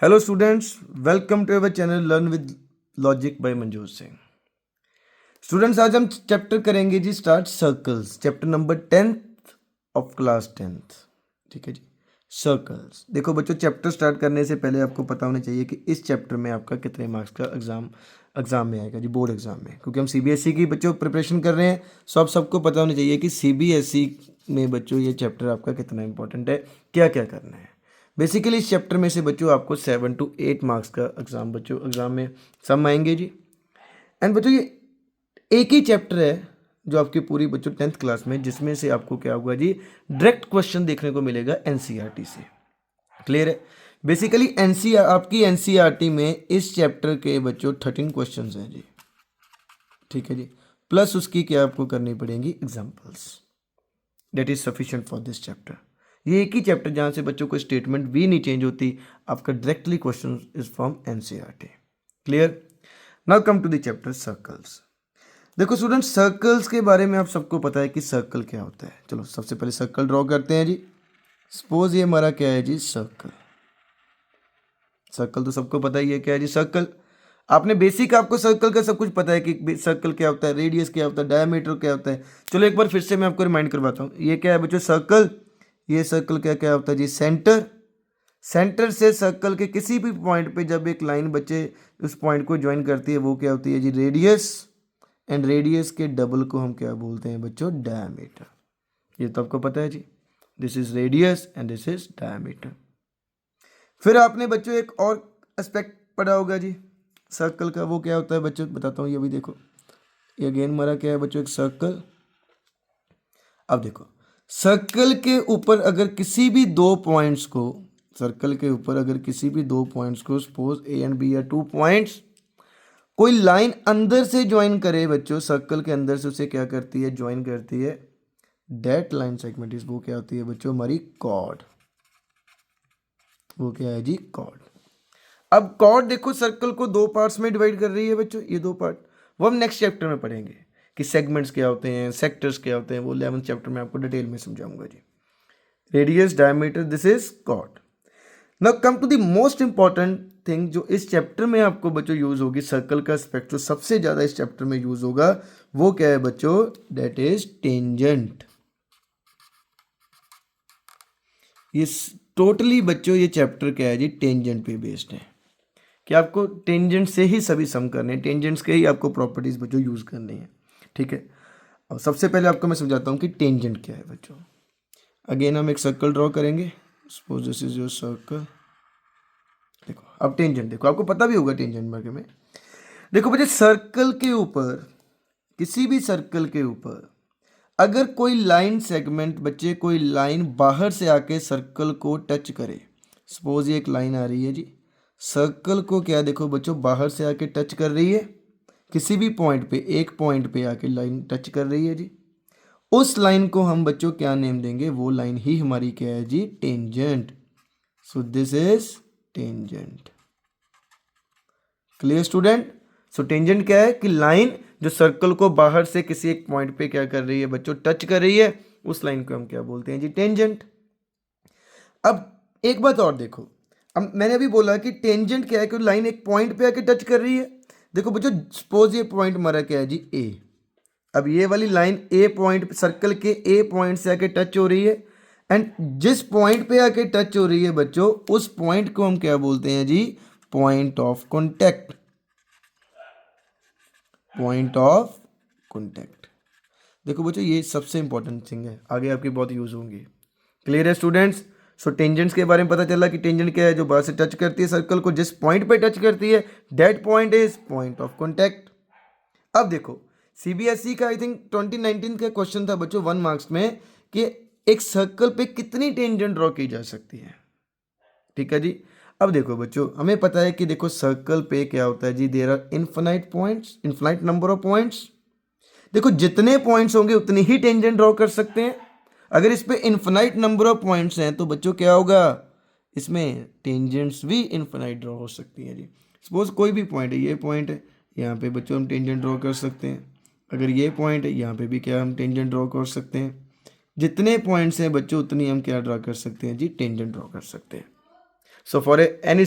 Hello students, welcome to our channel learn with logic by Manzoor Singh. Students, आज हम chapter करेंगे जी start circles, chapter number 10th of class 10th। ठीक है जी, circles. देखो बच्चों, चैप्टर स्टार्ट करने से पहले आपको पता होना चाहिए कि इस चैप्टर में आपका कितने मार्क्स का एग्जाम में आएगा जी, बोर्ड एग्जाम में। क्योंकि हम सीबीएसई की बच्चों प्रिपरेशन कर रहे हैं, सो आप सबको पता होना चाहिए कि सीबीएसई में बच्चों ये चैप्टर आपका कितना इंपॉर्टेंट है, क्या क्या करना है। बेसिकली इस चैप्टर में से बच्चों आपको 7 to 8 मार्क्स का एग्जाम में सम आएंगे जी। एंड बच्चों, ये एक ही चैप्टर है जो आपकी पूरी बच्चों 10th क्लास में, जिसमें से आपको क्या होगा जी, डायरेक्ट क्वेश्चन देखने को मिलेगा एनसीईआरटी से। क्लियर है? बेसिकली एनसीईआर आपकी एनसीईआरटी में इस चैप्टर के बच्चों 13 क्वेश्चन हैं जी। ठीक है जी, प्लस उसकी क्या आपको करनी पड़ेंगी examples. That is sufficient for this chapter. ये एक ही चैप्टर जहां से बच्चों को स्टेटमेंट भी नहीं चेंज होती, आपका directly question is from NCERT. Clear? Now come to the chapter circles. देखो स्टूडेंट, सर्कल्स के बारे में आप सबको पता है कि सर्कल क्या होता है। चलो सबसे पहले सर्कल ड्रॉ करते हैं जी। सपोज ये हमारा क्या है जी, सर्कल। सर्कल तो सबको पता ही है क्या है जी, सर्कल। आपने बेसिक, आपको सर्कल का सब कुछ पता है कि सर्कल क्या होता है, रेडियस क्या होता है, डायमीटर क्या होता है। चलो एक बार फिर से मैं आपको रिमाइंड करवाता हूँ। ये क्या है बच्चों, सर्कल। ये सर्कल क्या क्या होता है जी, सेंटर। सेंटर से सर्कल के किसी भी पॉइंट पे जब एक लाइन बच्चे उस पॉइंट को ज्वाइन करती है, वो क्या होती है जी, रेडियस। एंड रेडियस के डबल को हम क्या बोलते हैं बच्चों, डायमीटर। ये तो आपको पता है जी, this is radius and this is diameter. फिर आपने बच्चों एक और एस्पेक्ट पढ़ा होगा जी सर्कल का, वो क्या होता है बच्चों, बताता हूँ। ये भी देखो, ये अगेन हमारा क्या है बच्चों, एक सर्कल। अब देखो, सर्कल के ऊपर अगर किसी भी दो पॉइंट्स को, सर्कल के ऊपर अगर किसी भी दो पॉइंट्स को, सपोज ए एंड बी या 2 पॉइंट्स, कोई लाइन अंदर से ज्वाइन करे बच्चों, सर्कल के अंदर से उसे क्या करती है, ज्वाइन करती है। दैट लाइन सेगमेंट इज, वो क्या होती है बच्चों, हमारी कॉर्ड। वो क्या है जी, कॉर्ड। अब कॉर्ड देखो, सर्कल को दो पार्ट्स में डिवाइड कर रही है बच्चों, ये दो पार्ट। वो हम नेक्स्ट चैप्टर में पढ़ेंगे कि सेगमेंट्स क्या होते हैं, सेक्टर्स क्या होते हैं, वो 11th चैप्टर में आपको डिटेल में समझाऊंगा जी। Radius, diameter, this is chord. Now come to the most important thing जो इस चैप्टर में आपको बच्चों यूज होगी, सर्कल का एस्पेक्ट जो सबसे ज्यादा इस चैप्टर में यूज होगा, वो क्या है बच्चों, दैट इज टेंजेंट। ये टोटली बच्चों ये चैप्टर क्या है जी, टेंजेंट पे बेस्ड है। कि आपको टेंजेंट से ही सभी सम करने हैं, टेंजेंट्स के ही आपको प्रॉपर्टीज बच्चों यूज करनी है। ठीक है, अब सबसे पहले आपको मैं समझाता हूँ कि टेंजेंट क्या है बच्चों। अगेन हम एक सर्कल ड्रॉ करेंगे, suppose this is your circle. देखो अब टेंजेंट देखो, आपको पता भी होगा टेंजेंट बारे में। देखो बच्चे, सर्कल के ऊपर, किसी भी सर्कल के ऊपर अगर कोई लाइन सेगमेंट बच्चे, कोई लाइन बाहर से आके सर्कल को टच करे, सपोज ये एक लाइन आ रही है जी, सर्कल को क्या देखो बच्चों, बाहर से आके टच कर रही है, किसी भी पॉइंट पे, एक पॉइंट पे आके लाइन टच कर रही है जी, उस लाइन को हम बच्चों क्या नेम देंगे, वो लाइन ही हमारी क्या है जी, tangent. So this is tangent. Clear student? So tangent क्या है कि लाइन जो सर्कल को बाहर से किसी एक पॉइंट पे क्या कर रही है बच्चों, टच कर रही है, उस लाइन को हम क्या बोलते हैं जी, टेंजेंट। अब एक बात और देखो, अब मैंने अभी बोला कि टेंजेंट क्या है कि लाइन एक पॉइंट पे आके टच कर रही है। देखो बच्चों, सपोज ये पॉइंट हमारा क्या है जी, ए। अब ये वाली लाइन ए पॉइंट, सर्कल के ए पॉइंट से आके टच हो रही है, एंड जिस पॉइंट पे आके टच हो रही है बच्चों, उस पॉइंट को हम क्या बोलते हैं जी, point of contact. Point of contact. देखो बच्चों, ये सबसे इंपॉर्टेंट थिंग है, आगे आपकी बहुत यूज होंगी। क्लियर है स्टूडेंट्स? सो टेंजेंट्स के बारे में पता चला कि टेंजेंट क्या है, जो बाहर से टच करती है सर्कल को, जिस पॉइंट पे टच करती है, that point is point of contact. अब देखो, सीबीएसई का आई थिंक 2019 का क्वेश्चन था बच्चों 1 मार्क्स में, कि एक सर्कल पे कितनी टेंजेंट ड्रॉ की जा सकती है। ठीक है जी। अब देखो बच्चों, हमें पता है कि देखो सर्कल पे क्या होता है जी, there are infinite points, infinite number of points. देखो जितने पॉइंट्स होंगे उतनी ही टेंजेंट ड्रॉ कर सकते हैं। अगर इस पे इनफाइनाइट नंबर ऑफ पॉइंट्स हैं तो बच्चों क्या होगा, इसमें टेंजेंट्स भी इनफाइनाइट ड्रॉ हो सकती हैं जी। सपोज कोई भी पॉइंट है, ये पॉइंट है, यहाँ पे बच्चों हम टेंजेंट ड्रॉ कर सकते हैं। अगर ये पॉइंट है, यहाँ पे भी क्या हम टेंजेंट ड्रॉ कर सकते हैं। जितने पॉइंट्स हैं बच्चों, उतनी हम क्या ड्रॉ कर सकते हैं जी, टेंजेंट ड्रॉ कर सकते हैं। सो फॉर ए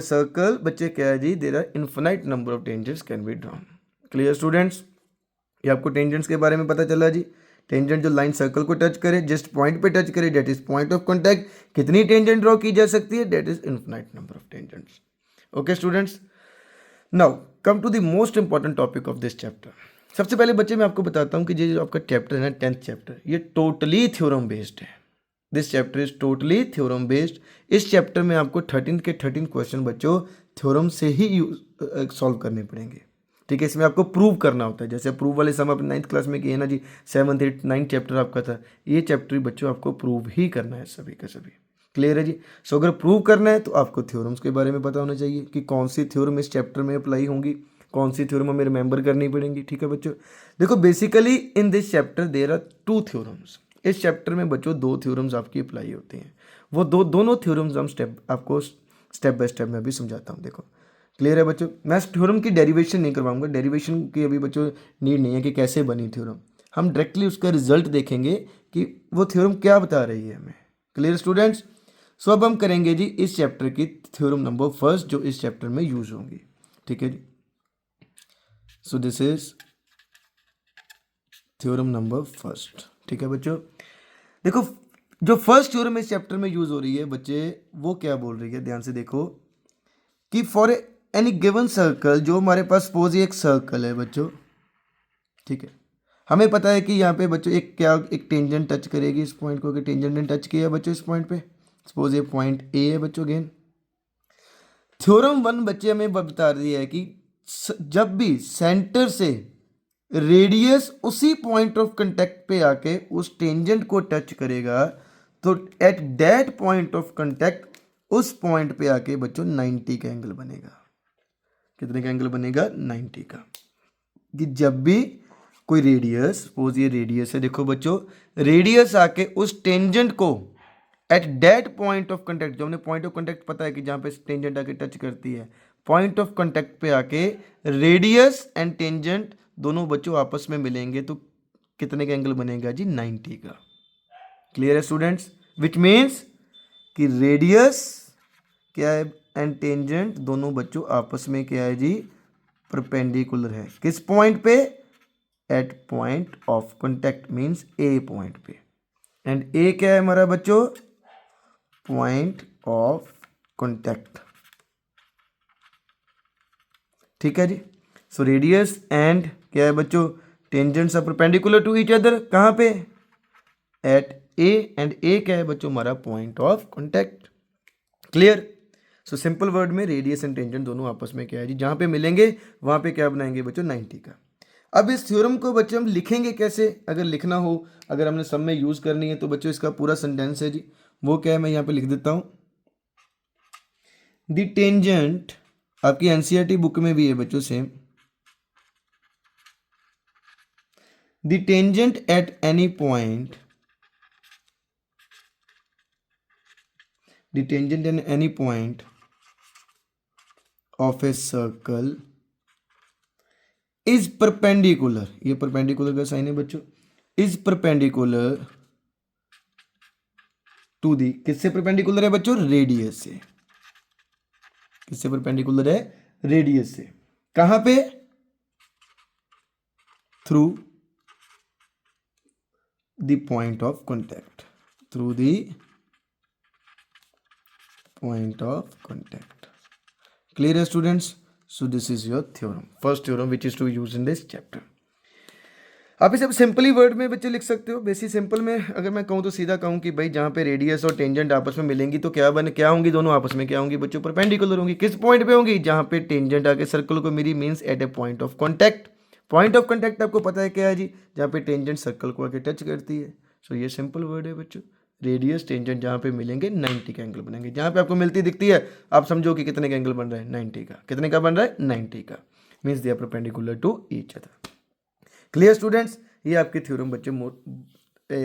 सर्कल बच्चे क्या है जी, there are infinite number of tangents can be drawn. Clear students, ये आपको टेंजेंट्स के बारे में पता चला जी। टेंजेंट जो लाइन सर्कल को टच करे, जस्ट पॉइंट पे टच करे, that is point of contact. कितनी टेंजेंट ड्रॉ की जा सकती है, that is infinite number of tangents. Okay students, now come to the most important topic of this chapter. सबसे पहले बच्चे मैं आपको बताता हूँ कि ये जो आपका चैप्टर है ना, 10th चैप्टर, ये टोटली थ्योरम बेस्ड है। This chapter is totally theorem based. इस चैप्टर में आपको 13 के 13 क्वेश्चन बच्चों थ्योरम से ही सॉल्व करने पड़ेंगे। ठीक है, इसमें आपको प्रूव करना होता है। जैसे प्रूव वाले सम अपने 9th क्लास में किए ना जी, 7th 8th 9th चैप्टर आपका था, ये चैप्टर बच्चों आपको प्रूव ही करना है सभी का सभी। क्लियर है जी। सो अगर प्रूव करना है तो आपको थ्योरम्स के बारे में पता होना चाहिए कि कौन सी थ्योरम इस चैप्टर में अप्लाई होंगी, कौन सी थ्योरम हमें रिमेंबर करनी पड़ेंगी। ठीक है बच्चों, देखो basically in this chapter there are 2 theorems. इस चैप्टर में बच्चों 2 थ्योरम्स आपकी अप्लाई होती हैं। वो दोनों थ्योरम्स हम आपको स्टेप बाय स्टेप में भी समझाता हूँ। देखो क्लियर है बच्चों, मैं थ्योरम की डेरिवेशन नहीं करवाऊंगा, डेरिवेशन की अभी बच्चों नीड नहीं है कि कैसे बनी थ्योरम। हम डायरेक्टली उसका रिजल्ट देखेंगे कि वो थ्योरम क्या बता रही है हमें। क्लियर स्टूडेंट्स, सो अब हम करेंगे जी इस चैप्टर की थ्योरम नंबर फर्स्ट जो इस चैप्टर में यूज होंगी। ठीक है जी, so this is theorem number first. ठीक है बच्चों, देखो जो फर्स्ट थ्योरम इस चैप्टर में यूज हो रही है बच्चे, वो क्या बोल रही है, ध्यान से देखो कि फॉर एनी गिवन सर्कल, जो हमारे पास सपोज ये एक सर्कल है बच्चों। ठीक है, हमें पता है कि यहाँ पे बच्चों एक टेंजेंट टच करेगी इस पॉइंट को, कि टेंजेंट ने टच किया बच्चों इस पॉइंट पे, सपोज ये पॉइंट ए है बच्चों। अगेन थ्योरम 1 बच्चे हमें बता रही है कि जब भी सेंटर से रेडियस उसी पॉइंट ऑफ कांटेक्ट पे आके उस टेंजेंट को टच करेगा, तो at that point of contact उस पॉइंट पे आके बच्चों 90 का एंगल बनेगा। कितने का एंगल बनेगा, 90 का। कि जब भी कोई रेडियस, सपोज ये रेडियस है, देखो बच्चों रेडियस आके उस टेंजेंट को at that point of contact, जो हमने पॉइंट ऑफ कांटेक्ट पता है कि जहां पे टेंजेंट आके टच करती है, पॉइंट ऑफ कांटेक्ट पे आके रेडियस एंड टेंजेंट दोनों बच्चों आपस में मिलेंगे तो कितने का एंगल बनेगा जी, 90 का। क्लियर है स्टूडेंट्स, विच मीन्स कि रेडियस क्या है एंड टेंजेंट दोनों बच्चों आपस में क्या है जी, परपेंडिकुलर है। किस पॉइंट पे, at point of contact means a point पे। एंड ए क्या है हमारा बच्चों, पॉइंट ऑफ कांटेक्ट। ठीक है जी, सो रेडियस एंड क्या है बच्चों, tangents are perpendicular to each other, कहां पे, एट ए, एंड ए क्या है बच्चों, हमारा point of contact. Clear, so simple word में रेडियस एंड टेंजेंट दोनों आपस में क्या है जी, जहां पे मिलेंगे वहां पे क्या बनाएंगे बच्चों, 90 का। अब इस थ्योरम को बच्चों हम लिखेंगे कैसे, अगर लिखना हो, अगर हमने सब में यूज करनी है तो बच्चों इसका पूरा सेंटेंस है जी, वो क्या है मैं यहां पे लिख देता हूं। द टेंजेंट, आपकी एनसीईआरटी बुक में भी है बच्चों same, the tangent at any point, the tangent at any point of a circle is perpendicular, ये परपेंडिकुलर का साइन है बच्चों, इज परपेंडिकुलर टू दी, किससे परपेंडिकुलर है बच्चों, रेडियस से। किससे परपेंडिकुलर है, रेडियस से। कहां पे, through the point of contact, through the point of contact. Clear है students, so this is your theorem, first theorem which is to use in this chapter. आप इसे सिंपली वर्ड में बच्चे लिख सकते हो। बेसिक सिंपल में अगर मैं कहूँ तो सीधा कहूँ कि भाई जहाँ पे रेडियस और टेंजेंट आपस में मिलेंगी तो क्या होंगी, दोनों आपस में क्या होंगी बच्चों, परपेंडिकुलर होंगी। किस पॉइंट पे होंगी, जहाँ पे टेंजेंट आके सर्कल को मेरी means at a point of contact. Point of contact आपको पता है क्या है जी, जहाँ पे टेंजेंट सर्कल को आके टच करती है। सो ये सिंपल वर्ड है बच्चों, रेडियस टेंजेंट जहाँ पे मिलेंगे 90 का एंगल बनेंगे। जहाँ पे आपको मिलती दिखती है आप समझो कि कितने का एंगल बन रहा है, 90 का। कितने का बन रहा है, 90 का, means they are perpendicular to each other. Clear students, ये आपके थ्योरम बच्चे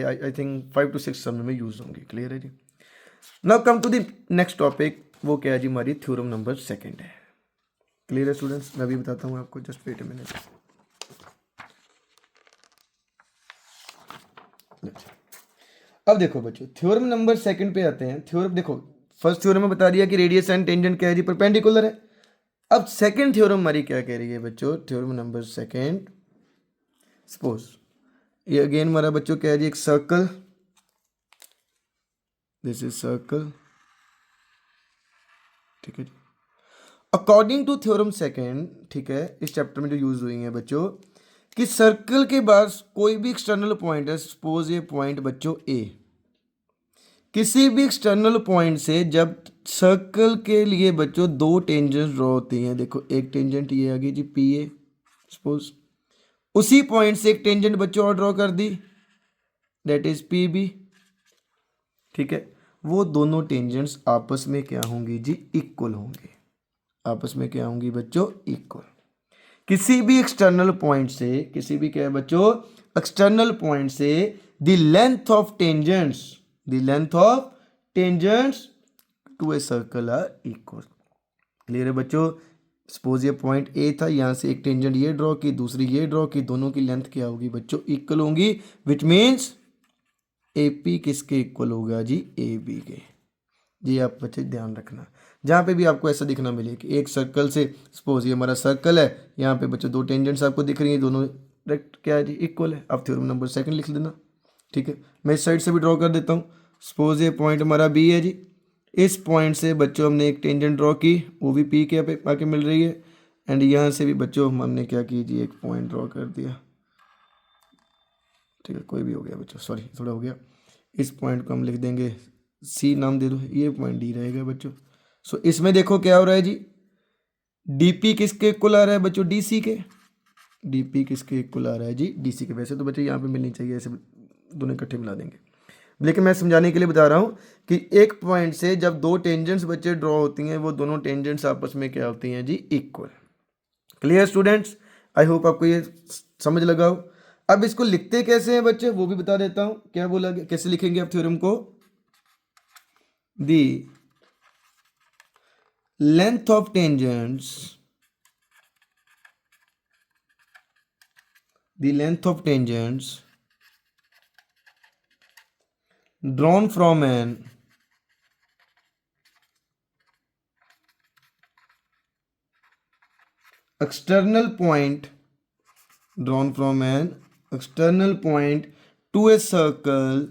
आई थिंक 5 to 6 समय में यूज होंगे। क्लियर है जी। Now come to the next topic, वो क्या है जी, हमारी थ्योरम नंबर 2 है। क्लियर है स्टूडेंट्स, मैं भी बताता हूँ आपको, जस्ट वेट अ मिनट। अब देखो बच्चों, थ्योरम नंबर सेकंड पे आते हैं। थ्योरम देखो, फर्स्ट थ्योरम में बता दिया कि रेडियस एंड टेंजेंट क्या है जी, परपेंडिकुलर है। अब सेकंड थ्योरम हमारी क्या कह रही है बच्चों, थ्योरम नंबर सेकंड, सपोज ये अगेन हमारा बच्चों क्या है जी, एक सर्कल, दिस इज सर्कल, ठीक है जी। अकॉर्डिंग टू थ्योरम सेकंड, ठीक है, इस चैप्टर में जो यूज हुई है बच्चों, कि सर्कल के बाद कोई भी एक्सटर्नल पॉइंट है, सपोज ये पॉइंट बच्चों ए, किसी भी एक्सटर्नल पॉइंट से जब सर्कल के लिए बच्चों दो टेंजेंट ड्रॉ होती हैं, देखो एक टेंजेंट ये आ गई जी पी ए, सपोज उसी पॉइंट से एक टेंजेंट बच्चों और ड्रॉ कर दी, दैट इज पी बी, ठीक है, वो दोनों टेंजेंट्स आपस में क्या होंगी जी, इक्वल होंगे, आपस में क्या होंगी बच्चों, इक्वल। किसी भी एक्सटर्नल पॉइंट से, किसी भी क्या है बच्चों, एक्सटर्नल पॉइंट से the length of tangents, the length of tangents to a circle are equal. Clear है बच्चों? सपोज ये पॉइंट ए था, यहां से एक टेंजेंट ये ड्रॉ की, दूसरी ये ड्रॉ की, दोनों की लेंथ क्या होगी बच्चों, इक्वल होंगी, विच मीन्स ए पी किसके इक्वल होगा जी, ए बी के। जी आप बच्चे ध्यान रखना, जहाँ पे भी आपको ऐसा दिखना मिले कि एक सर्कल से, सपोज ये हमारा सर्कल है, यहाँ पे बच्चों दो टेंजेंट्स आपको दिख रही हैं, दोनों डायरेक्ट क्या है जी, इक्वल है। अब थ्योरम नंबर सेकंड लिख देना, ठीक है। मैं इस साइड से भी ड्रॉ कर देता हूँ। सपोज ये पॉइंट हमारा बी है जी, इस पॉइंट से बच्चों हमने एक टेंजेंट ड्रॉ की, वो भी पी के पे आके मिल रही है, एंड यहाँ से भी बच्चों हमने क्या की जी, एक पॉइंट ड्रॉ कर दिया, ठीक है, कोई भी हो गया बच्चों, सॉरी थोड़ा हो गया। इस पॉइंट को हम लिख देंगे सी, नाम दे दो, ये पॉइंट डी रहेगा बच्चों। सो इसमें देखो क्या हो रहा है जी, डीपी किसके इक्वल आ रहा है बच्चों, डीसी के, डीपी किसके इक्वल आ रहा है जी, डीसी के। वैसे तो बच्चों यहाँ पे मिलनी चाहिए, ऐसे दोनों इकट्ठे मिला देंगे, लेकिन मैं समझाने के लिए बता रहा हूँ कि एक पॉइंट से जब दो टेंजेंट्स बच्चे ड्रॉ होती हैं, वो दोनों टेंजेंट्स आपस में क्या होती हैं जी, equal. Clear students? I hope आपको ये समझ लगा हो। अब इसको लिखते कैसे हैं बच्चे, वो भी बता देता हूँ। क्या बोला गया, कैसे लिखेंगे आप थ्योरम को, the length of tangents, the length of tangents drawn from an external point, drawn from an external point to a circle